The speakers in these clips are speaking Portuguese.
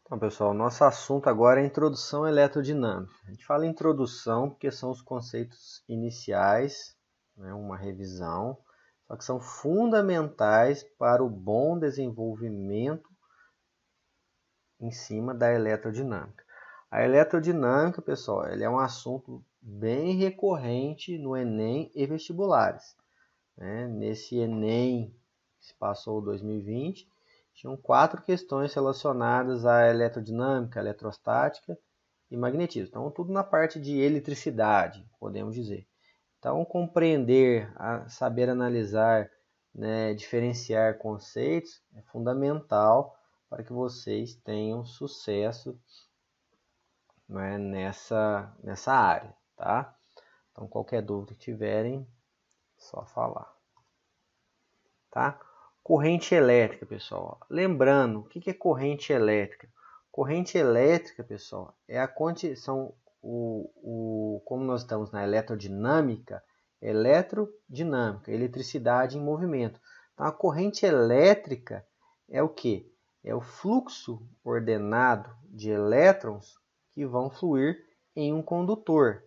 Então, pessoal, nosso assunto agora é introdução à eletrodinâmica. A gente fala introdução porque são os conceitos iniciais, né, uma revisão, só que são fundamentais para o bom desenvolvimento em cima da eletrodinâmica. A eletrodinâmica, pessoal, ele é um assunto bem recorrente no Enem e vestibulares. Né? Nesse Enem que se passou 2020, tinham 4 questões relacionadas à eletrodinâmica, eletrostática e magnetismo. Então, tudo na parte de eletricidade, podemos dizer. Então, compreender, saber analisar, né, diferenciar conceitos é fundamental para que vocês tenham sucesso, né, nessa área, tá? Então, qualquer dúvida que tiverem, só falar. Tá? Corrente elétrica, pessoal. Lembrando, o que é corrente elétrica? Corrente elétrica, pessoal, é a condição, como nós estamos na eletrodinâmica, eletricidade em movimento. Então, a corrente elétrica é o que? É o fluxo ordenado de elétrons que vão fluir em um condutor.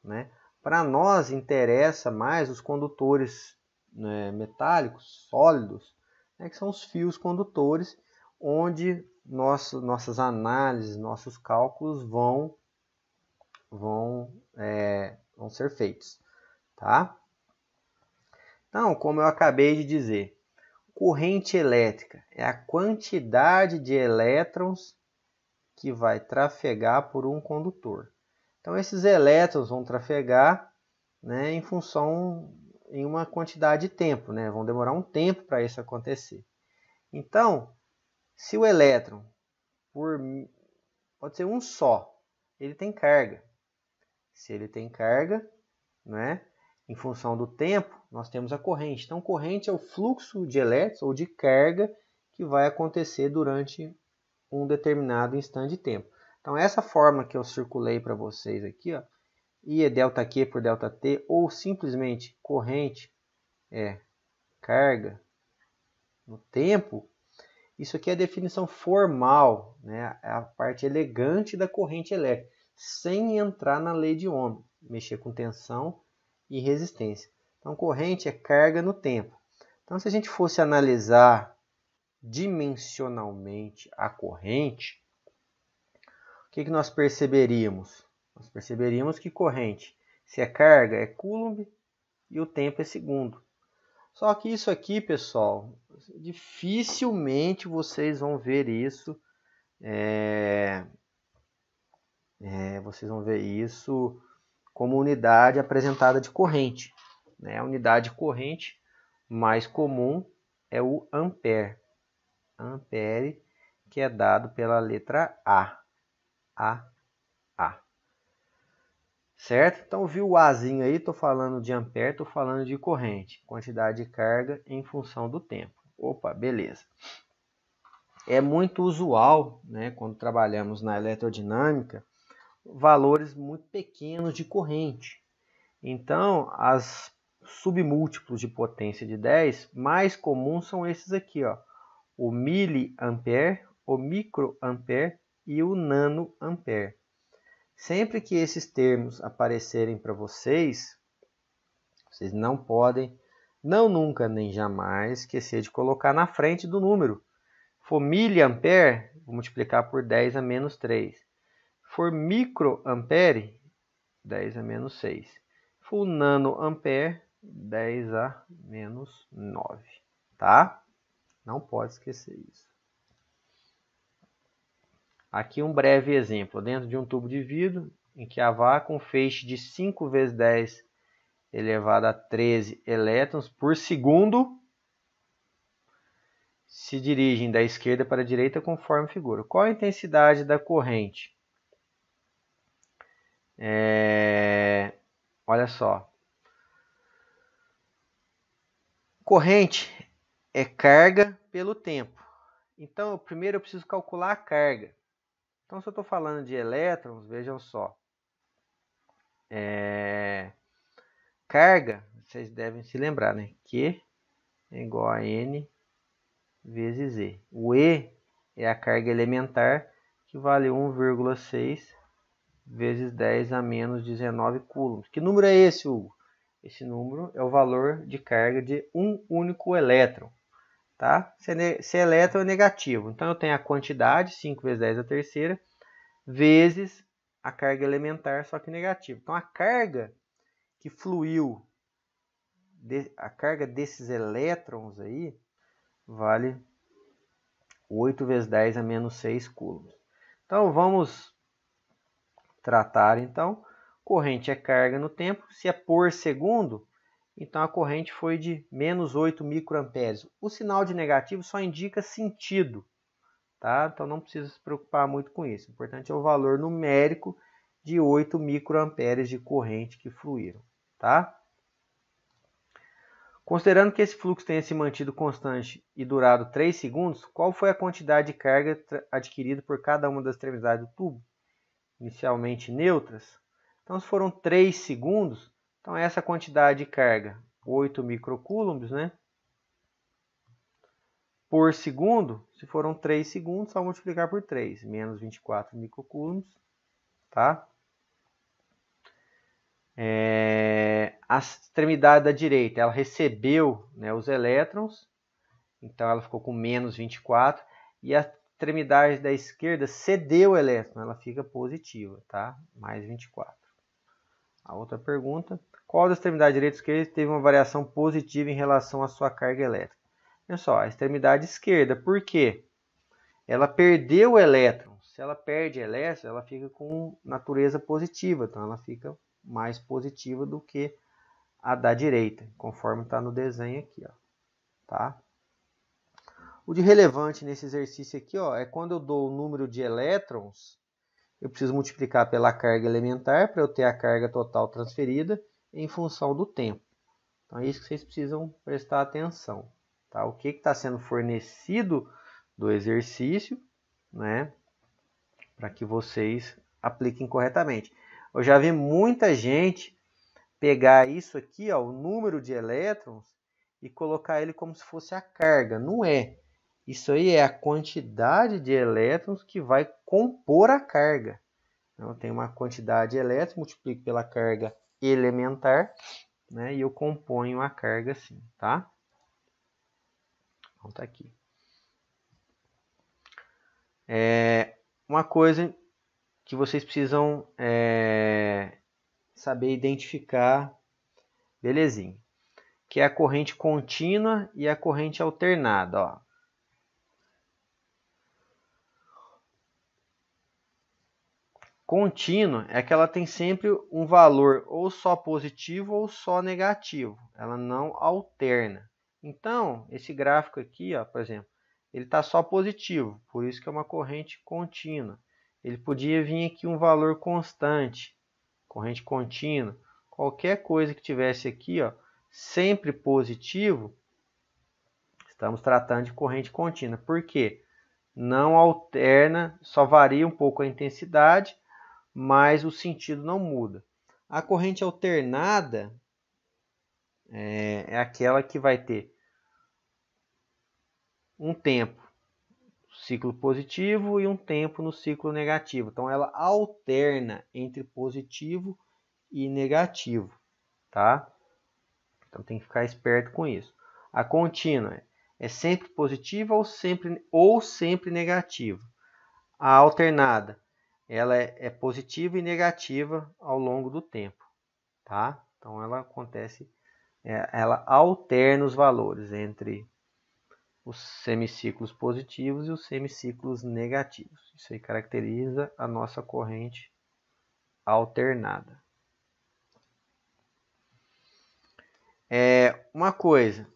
Né? Para nós interessa mais os condutores, né, metálicos, sólidos, né, que são os fios condutores, onde nossas análises, nossos cálculos vão ser feitos. Tá? Então, como eu acabei de dizer, corrente elétrica é a quantidade de elétrons que vai trafegar por um condutor. Então, esses elétrons vão trafegar, né, em uma quantidade de tempo, né? Vão demorar um tempo para isso acontecer. Então, se o elétron, pode ser um só, ele tem carga. Se ele tem carga, né, em função do tempo, nós temos a corrente. Então, corrente é o fluxo de elétrons ou de carga que vai acontecer durante um determinado instante de tempo. Então, essa forma que eu circulei para vocês aqui, ó, I é ΔQ por ΔT, ou simplesmente corrente é carga no tempo, isso aqui é a definição formal, né? É a parte elegante da corrente elétrica, sem entrar na lei de Ohm, mexer com tensão e resistência. Então, corrente é carga no tempo. Então, se a gente fosse analisar dimensionalmente a corrente, o que nós perceberíamos? Nós perceberíamos que corrente, se é carga, é Coulomb e o tempo é segundo. Só que isso aqui, pessoal, dificilmente vocês vão ver isso. Vocês vão ver isso como unidade apresentada de corrente. Né? A unidade de corrente mais comum é o ampere. Ampere, que é dado pela letra A. A. Certo? Então, viu o Azinho aí? Estou falando de ampere, estou falando de corrente. Quantidade de carga em função do tempo. Opa, beleza. É muito usual, né, quando trabalhamos na eletrodinâmica, valores muito pequenos de corrente. Então, as submúltiplos de potência de 10 mais comuns são esses aqui, ó. O miliampere, o microampere e o nanoampere. Sempre que esses termos aparecerem para vocês, vocês não podem, não nunca nem jamais, esquecer de colocar na frente do número. For miliampere, vou multiplicar por 10 a menos 3. For microampere, 10 a menos 6. For nanoampere, 10 a menos 9. Tá? Não pode esquecer isso. Aqui um breve exemplo. Dentro de um tubo de vidro, em que há vácuo, um feixe de 5 vezes 10 elevado a 13 elétrons por segundo se dirigem da esquerda para a direita conforme figura. Qual a intensidade da corrente? Olha só. Corrente é carga pelo tempo. Então, primeiro eu preciso calcular a carga. Então, se eu estou falando de elétrons, vejam só. Carga, vocês devem se lembrar, né? Q é igual a N vezes E. O E é a carga elementar que vale 1,6 vezes 10 a menos 19 coulombs. Que número é esse, Hugo? Esse número é o valor de carga de um único elétron. Tá? Se elétron é negativo, então eu tenho a quantidade, 5 vezes 10 a terceira, vezes a carga elementar, só que negativa. Então a carga que fluiu, a carga desses elétrons aí, vale 8 vezes 10 a menos 6 coulombs. Então vamos tratar, então, corrente é carga no tempo, se é por segundo, então a corrente foi de menos 8 microamperes. O sinal de negativo só indica sentido, tá? Então não precisa se preocupar muito com isso. O importante é o valor numérico de 8 microamperes de corrente que fluíram, tá? Considerando que esse fluxo tenha se mantido constante e durado 3 segundos, qual foi a quantidade de carga adquirida por cada uma das extremidades do tubo? Inicialmente neutras. Então, se foram 3 segundos, então essa quantidade de carga, 8 microcoulombs, né? Por segundo, se foram 3 segundos, só multiplicar por 3, menos 24 microcoulombs, tá? A extremidade da direita, ela recebeu, né, os elétrons, então ela ficou com menos 24, e a extremidade da esquerda cedeu o elétron, ela fica positiva, tá? Mais 24. A outra pergunta, qual das extremidades direita e esquerda teve uma variação positiva em relação à sua carga elétrica? Olha só, a extremidade esquerda, por quê? Ela perdeu o elétron. Se ela perde elétron, ela fica com natureza positiva, então ela fica mais positiva do que a da direita, conforme está no desenho aqui, ó, tá? O de relevante nesse exercício aqui, ó, é quando eu dou o número de elétrons, eu preciso multiplicar pela carga elementar para eu ter a carga total transferida em função do tempo. Então é isso que vocês precisam prestar atenção, tá? O que está sendo fornecido do exercício, né, para que vocês apliquem corretamente. Eu já vi muita gente pegar isso aqui, ó, o número de elétrons, e colocar ele como se fosse a carga. Não é. Isso aí é a quantidade de elétrons que vai compor a carga. Então, eu tenho uma quantidade de elétrons, multiplico pela carga elementar, né, e eu componho a carga assim, tá? Então, tá aqui. Uma coisa que vocês precisam saber identificar, belezinha, que é a corrente contínua e a corrente alternada, ó. Contínua é que ela tem sempre um valor ou só positivo ou só negativo. Ela não alterna. Então, esse gráfico aqui, ó, por exemplo, ele está só positivo, por isso que é uma corrente contínua. Ele podia vir aqui um valor constante, corrente contínua. Qualquer coisa que tivesse aqui, ó, sempre positivo, estamos tratando de corrente contínua. Por quê? Não alterna, só varia um pouco a intensidade, mas o sentido não muda. A corrente alternada é aquela que vai ter um tempo no ciclo positivo e um tempo no ciclo negativo. Então ela alterna entre positivo e negativo, tá? Então tem que ficar esperto com isso. A contínua é sempre positiva ou sempre negativa. A alternada, ela é positiva e negativa ao longo do tempo, tá? Então ela acontece, ela alterna os valores entre os semiciclos positivos e os semiciclos negativos. Isso aí caracteriza a nossa corrente alternada. Uma coisa,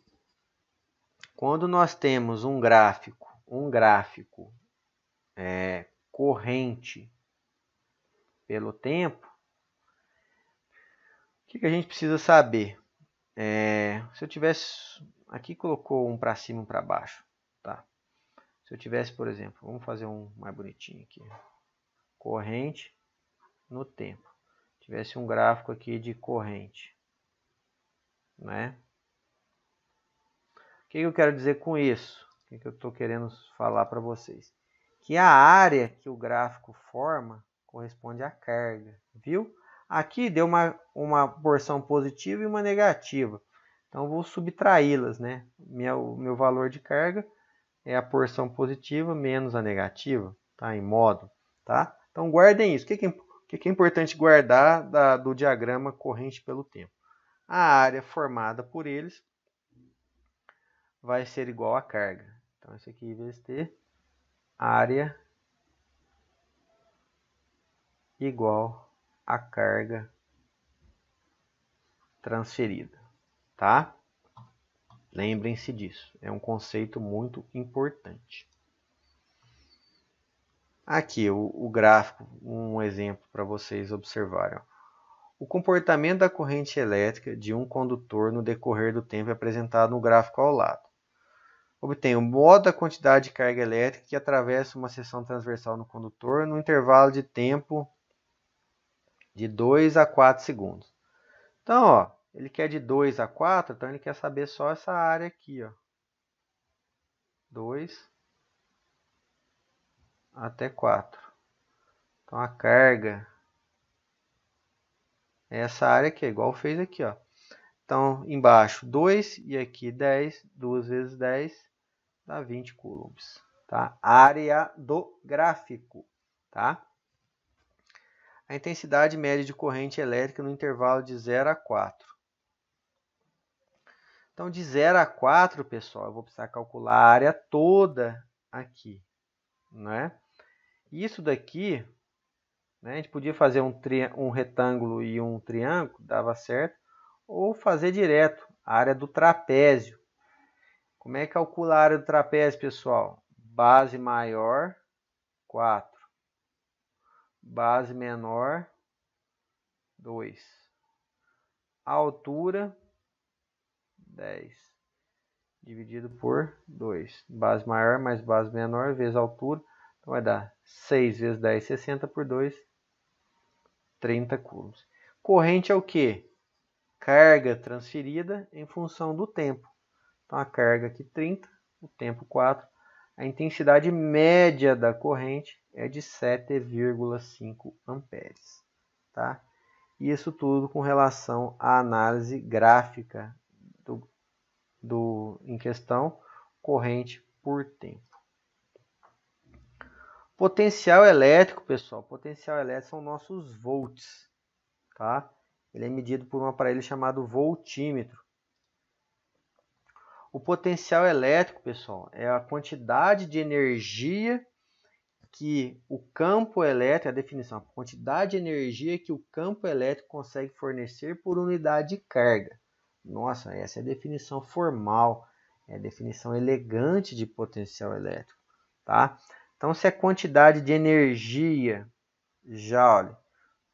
quando nós temos um gráfico corrente pelo tempo, o que a gente precisa saber? Se eu tivesse, aqui colocou um para cima e um para baixo, tá? Se eu tivesse, por exemplo, vamos fazer um mais bonitinho aqui, corrente no tempo. Tivesse um gráfico aqui de corrente, né? O que eu quero dizer com isso? O que eu estou querendo falar para vocês? que a área que o gráfico forma corresponde à carga, viu? Aqui deu uma porção positiva e uma negativa. Então, eu vou subtraí-las, né? Meu valor de carga é a porção positiva menos a negativa, tá? Em modo, tá? Então, guardem isso. O que é importante guardar do diagrama corrente pelo tempo? A área formada por eles vai ser igual à carga. Então, isso aqui, em vez de ter área igual à carga transferida, tá? Lembrem-se disso, é um conceito muito importante. Aqui o gráfico, um exemplo para vocês observarem. O comportamento da corrente elétrica de um condutor no decorrer do tempo é apresentado no gráfico ao lado. Obtém o modo da quantidade de carga elétrica que atravessa uma seção transversal no condutor no intervalo de tempo de 2 a 4 segundos. Então, ó, ele quer de 2 a 4, então ele quer saber só essa área aqui, ó. 2 até 4. Então, a carga é essa área aqui, igual fez aqui, ó. Então, embaixo 2 e aqui 10, 2 vezes 10 dá 20 coulombs, tá? Área do gráfico, tá? A intensidade média de corrente elétrica no intervalo de 0 a 4. Então, de 0 a 4, pessoal, eu vou precisar calcular a área toda aqui, né? Isso daqui, né, a gente podia fazer um retângulo e um triângulo, dava certo, ou fazer direto a área do trapézio. Como é que calcula a área do trapézio, pessoal? Base maior, 4. Base menor, 2. Altura, 10. Dividido por 2. Base maior mais base menor vezes altura. Então, vai dar 6 vezes 10, 60 por 2, 30 coulombs. Corrente é o quê? Carga transferida em função do tempo. Então, a carga aqui 30, o tempo 4. A intensidade média da corrente é de 7,5 amperes. Tá? Isso tudo com relação à análise gráfica em questão, corrente por tempo. Potencial elétrico, pessoal. Potencial elétrico são nossos volts. Tá? Ele é medido por um aparelho chamado voltímetro. O potencial elétrico, pessoal, é a quantidade de energia que o campo elétrico, a definição, a quantidade de energia que o campo elétrico consegue fornecer por unidade de carga. Nossa, essa é a definição formal, é a definição elegante de potencial elétrico, tá? Então, se a quantidade de energia, joule,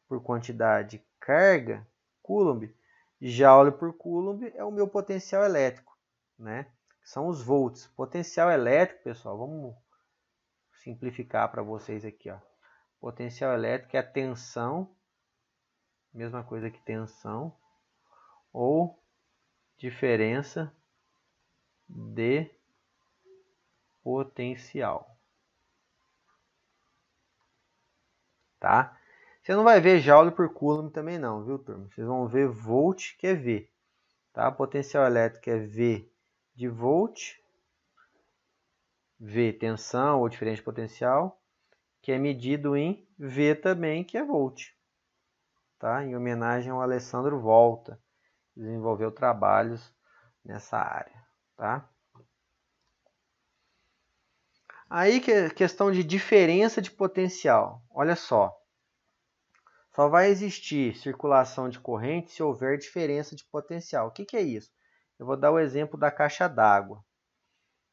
por quantidade de carga, coulomb, joule por coulomb é o meu potencial elétrico, né? São os volts. Potencial elétrico, pessoal, vamos simplificar para vocês aqui, ó. Potencial elétrico é a tensão, mesma coisa que tensão, ou diferença de potencial. Tá? Você não vai ver joule por coulomb também não, viu, turma? Vocês vão ver volt, que é V. Tá? Potencial elétrico é V de volt, V tensão ou diferença de potencial, que é medido em V também, que é volt. Tá? Em homenagem ao Alessandro Volta, que desenvolveu trabalhos nessa área. Tá? Aí que é questão de diferença de potencial. Olha só. Só vai existir circulação de corrente se houver diferença de potencial. O que é isso? Eu vou dar o exemplo da caixa d'água.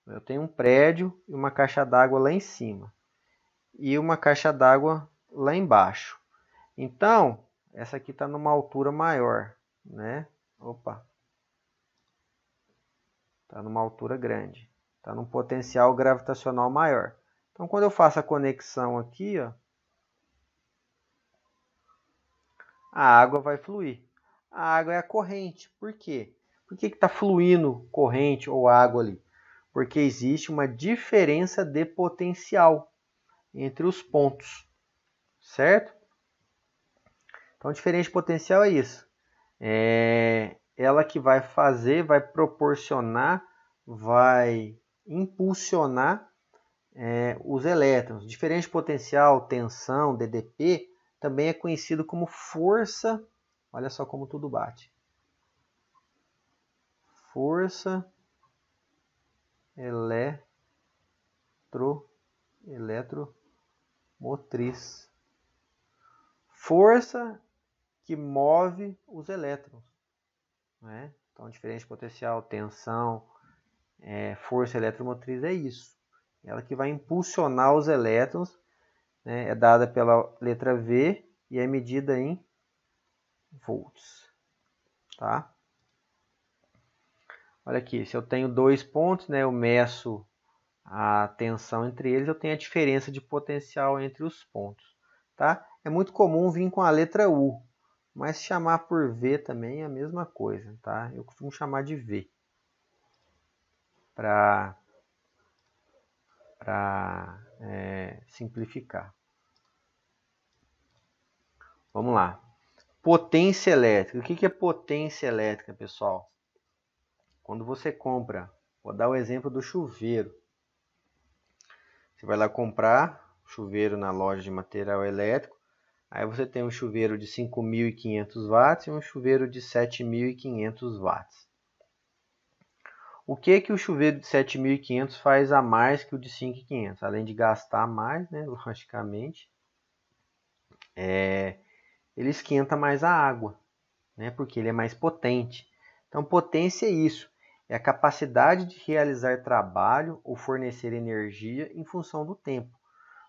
Eu tenho um prédio e uma caixa d'água lá em cima. E uma caixa d'água lá embaixo. Então, essa aqui está numa altura maior, né? Opa! Está numa altura grande. Está num potencial gravitacional maior. Então, quando eu faço a conexão aqui, ó, a água vai fluir. A água é a corrente. Por quê? Por que está fluindo corrente ou água ali? Porque existe uma diferença de potencial. entre os pontos, certo? Então, diferença de potencial é isso. Ela que vai fazer, vai proporcionar, vai impulsionar os elétrons. Diferença de potencial, tensão, DDP, também é conhecido como força. Olha só como tudo bate. Força eletromotriz. Força que move os elétrons. Né? Então, diferença de potencial, tensão, força eletromotriz é isso. Ela que vai impulsionar os elétrons, né? É dada pela letra V e é medida em volts. Tá? Olha aqui, se eu tenho 2 pontos, né, eu meço a tensão entre eles, eu tenho a diferença de potencial entre os pontos. Tá? É muito comum vir com a letra U, mas chamar por V também é a mesma coisa. Tá? Eu costumo chamar de V para simplificar. Vamos lá. Potência elétrica. O que é potência elétrica, pessoal? Quando você compra, vou dar o exemplo do chuveiro. Você vai lá comprar chuveiro na loja de material elétrico. Aí você tem um chuveiro de 5.500 watts e um chuveiro de 7.500 watts. O que o chuveiro de 7.500 faz a mais que o de 5.500? Além de gastar mais, né, logicamente, ele esquenta mais a água, né, porque ele é mais potente. Então, potência é isso. É a capacidade de realizar trabalho ou fornecer energia em função do tempo.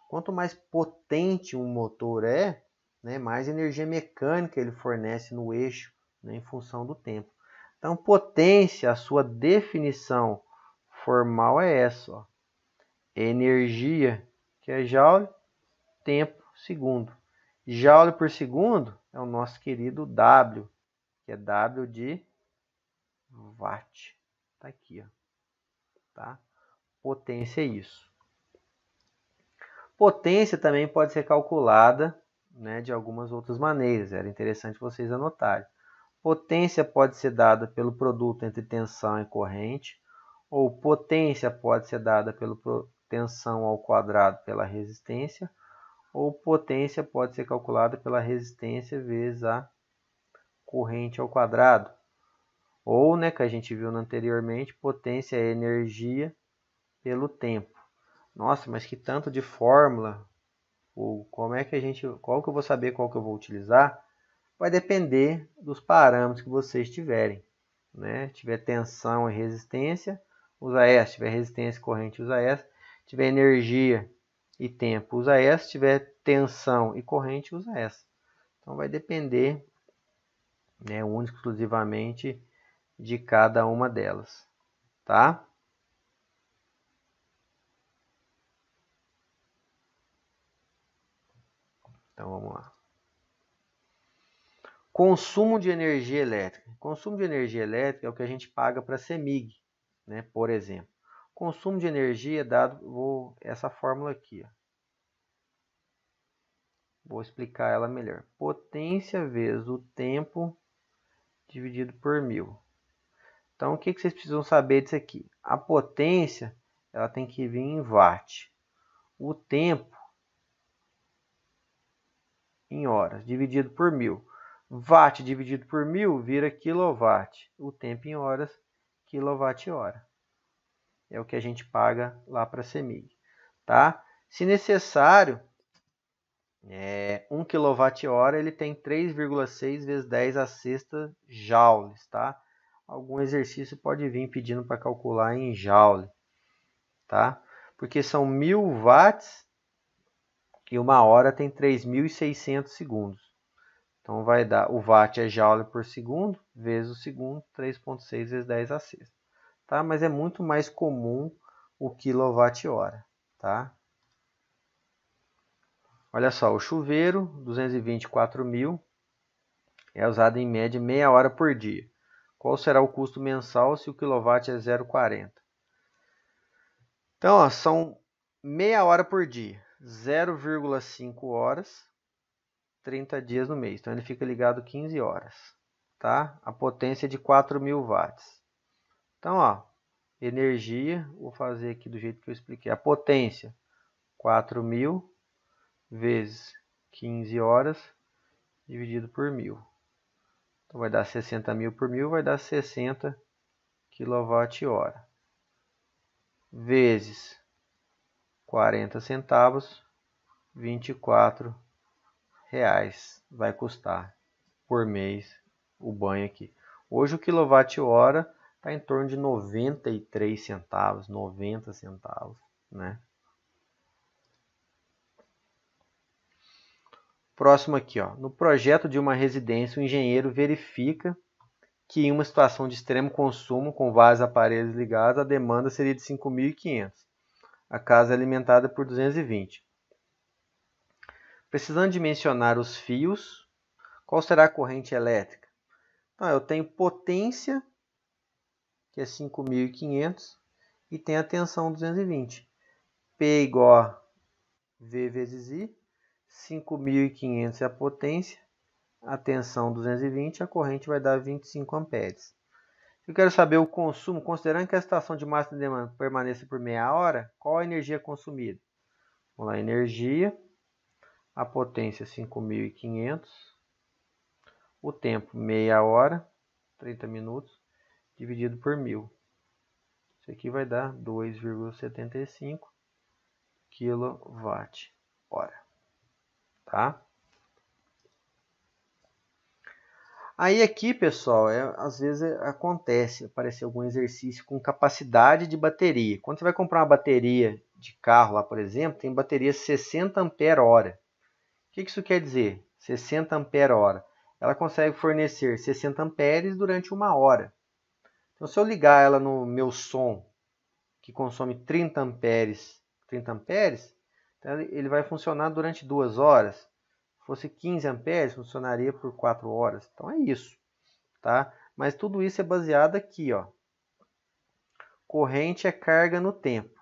Quanto mais potente um motor é, né, mais energia mecânica ele fornece no eixo, né, em função do tempo. Então, potência, a sua definição formal é essa. Ó. Energia, que é joule, tempo, segundo. Joule por segundo é o nosso querido W, que é W de watt. Tá aqui, ó. Tá? Potência é isso. Potência também pode ser calculada, né, de algumas outras maneiras. Era interessante vocês anotarem. Potência pode ser dada pelo produto entre tensão e corrente, ou potência pode ser dada pela tensão ao quadrado pela resistência, ou potência pode ser calculada pela resistência vezes a corrente ao quadrado. Ou, né, que a gente viu anteriormente, potência é energia pelo tempo. Nossa, mas que tanto de fórmula! Como é que qual que eu vou saber qual que eu vou utilizar? Vai depender dos parâmetros que vocês tiverem. Né? Se tiver tensão e resistência, usa essa. Se tiver resistência e corrente, usa essa. Se tiver energia e tempo, usa essa. Se tiver tensão e corrente, usa essa. Então vai depender, né, única e exclusivamente de cada uma delas. Tá? Então vamos lá. Consumo de energia elétrica. Consumo de energia elétrica é o que a gente paga para a CEMIG, né, por exemplo. Consumo de energia é dado essa fórmula aqui. Ó. Vou explicar ela melhor. Potência vezes o tempo dividido por 1000. Então, o que vocês precisam saber disso aqui? A potência ela tem que vir em watt. O tempo em horas, dividido por 1000. Watt dividido por 1000 vira quilowatt. O tempo em horas, quilowatt-hora. É o que a gente paga lá para a CEMIG. Tá? Se necessário, 1 kWh ele tem 3,6 vezes 10 a sexta joules. Tá? Algum exercício pode vir pedindo para calcular em joule. Tá? Porque são 1000 watts e uma hora tem 3.600 segundos. Então vai dar, o watt é joule por segundo, vezes o segundo, 3,6 vezes 10 a sexta. Tá? Mas é muito mais comum o quilowatt-hora. Tá? Olha só, o chuveiro 224.000 é usado em média meia hora por dia. Qual será o custo mensal se o quilowatt é 0,40? Então, ó, são meia hora por dia. 0,5 horas, 30 dias no mês. Então ele fica ligado 15 horas, tá? A potência é de 4.000 watts. Então, ó, energia, vou fazer aqui do jeito que eu expliquei. A potência, 4.000 vezes 15 horas, dividido por 1.000. Então vai dar 60.000 por 1.000, vai dar 60 kWh. Vezes 40 centavos, 24 reais vai custar por mês o banho aqui. Hoje o quilowatt-hora está em torno de 93 centavos, 90 centavos, né? Próximo aqui, ó. No projeto de uma residência, o engenheiro verifica que em uma situação de extremo consumo, com vários aparelhos ligados, a demanda seria de 5.500. A casa é alimentada por 220. Precisando dimensionar os fios, qual será a corrente elétrica? Então, eu tenho potência, que é 5.500, e tenho a tensão 220. P igual a V vezes I, 5.500 é a potência, a tensão 220, a corrente vai dar 25 amperes. Eu quero saber o consumo, considerando que a situação de máxima demanda permaneça por meia hora, qual a energia consumida? Vamos lá, energia, a potência 5.500, o tempo meia hora, 30 minutos, dividido por 1.000. Isso aqui vai dar 2,75 kWh, tá? Aí aqui, pessoal, às vezes acontece, aparecer algum exercício com capacidade de bateria. Quando você vai comprar uma bateria de carro lá, por exemplo, tem bateria 60 ampere-hora. O que isso quer dizer? 60 ampere-hora. Ela consegue fornecer 60 amperes durante 1 hora. Então, se eu ligar ela no meu som, que consome 30 amperes, então ele vai funcionar durante 2 horas. Se fosse 15 amperes, funcionaria por 4 horas. Então é isso, tá? Mas tudo isso é baseado aqui, ó. Corrente é carga no tempo.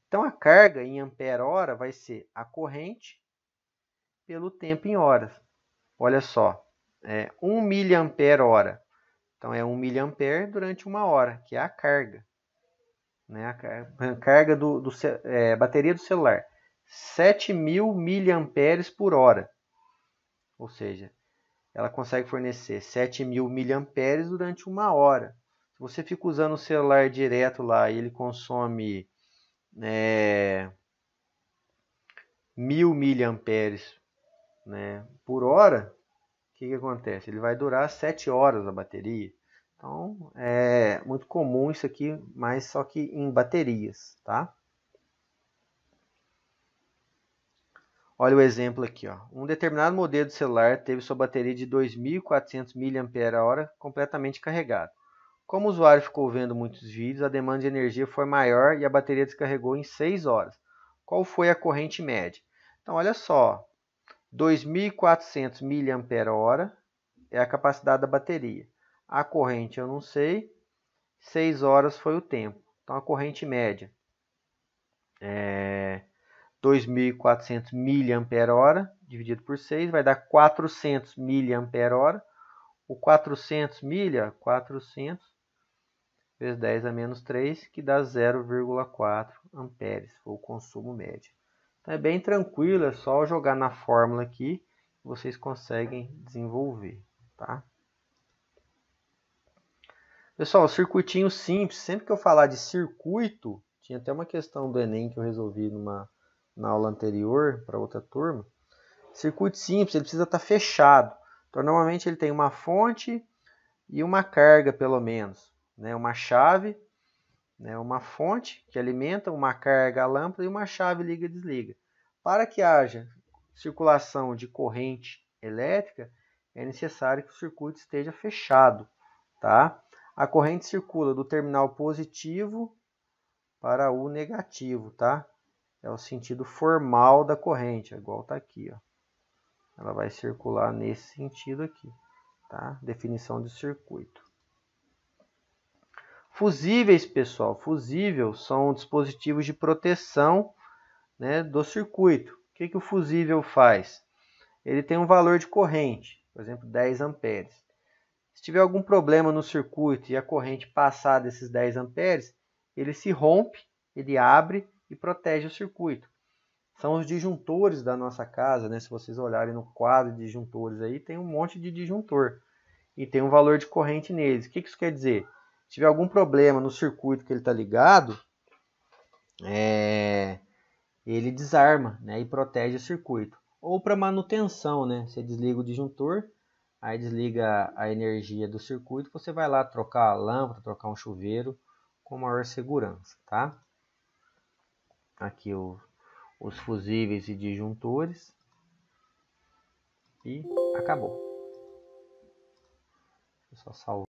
Então a carga em ampere-hora vai ser a corrente pelo tempo em horas. Olha só, 1 miliampere-hora. Então é 1 miliampere durante 1 hora, que é a carga. Né? A carga bateria do celular. 7.000 miliamperes por hora. Ou seja, ela consegue fornecer 7.000 miliamperes durante 1 hora. Se você fica usando o celular direto lá e ele consome 1.000 miliamperes, né, por hora, o que acontece? Ele vai durar 7 horas a bateria. Então, é muito comum isso aqui, mas só que em baterias, tá? Olha o exemplo aqui, ó. Um determinado modelo de celular teve sua bateria de 2.400 mAh completamente carregada. Como o usuário ficou vendo muitos vídeos, a demanda de energia foi maior e a bateria descarregou em 6 horas. Qual foi a corrente média? Então, olha só, 2.400 mAh é a capacidade da bateria. A corrente eu não sei, 6 horas foi o tempo. Então, a corrente média é 2.400 mAh dividido por 6 vai dar 400 mAh. O 400 milha, 400 vezes 10 a menos 3, que dá 0,4 amperes, foi o consumo médio. Então é bem tranquilo, é só jogar na fórmula aqui que vocês conseguem desenvolver, tá? Pessoal, circuitinho simples, sempre que eu falar de circuito, tinha até uma questão do Enem que eu resolvi na aula anterior, para outra turma. Circuito simples, ele precisa estar fechado. Então, normalmente ele tem uma fonte e uma carga, pelo menos. Né? Uma chave, né? Uma fonte que alimenta, uma carga a lâmpada e uma chave liga e desliga. Para que haja circulação de corrente elétrica, é necessário que o circuito esteja fechado, tá? A corrente circula do terminal positivo para o negativo, tá? É o sentido formal da corrente, igual está aqui, ó. Ela vai circular nesse sentido aqui, tá? Definição de circuito. Fusíveis, pessoal, fusível são dispositivos de proteção, né, do circuito. que o fusível faz? Ele tem um valor de corrente, por exemplo, 10 amperes. Se tiver algum problema no circuito e a corrente passar desses 10 amperes, ele se rompe, ele abre e protege o circuito. São os disjuntores da nossa casa, né? Se vocês olharem no quadro de disjuntores aí, tem um monte de disjuntor. E tem um valor de corrente neles. O que isso quer dizer? Se tiver algum problema no circuito que ele está ligado, ele desarma, né? E protege o circuito. Ou para manutenção, né? Você desliga o disjuntor, aí desliga a energia do circuito, você vai lá trocar a lâmpada, trocar um chuveiro com maior segurança, tá? Aqui os fusíveis e disjuntores. E acabou. Deixa eu só salvar.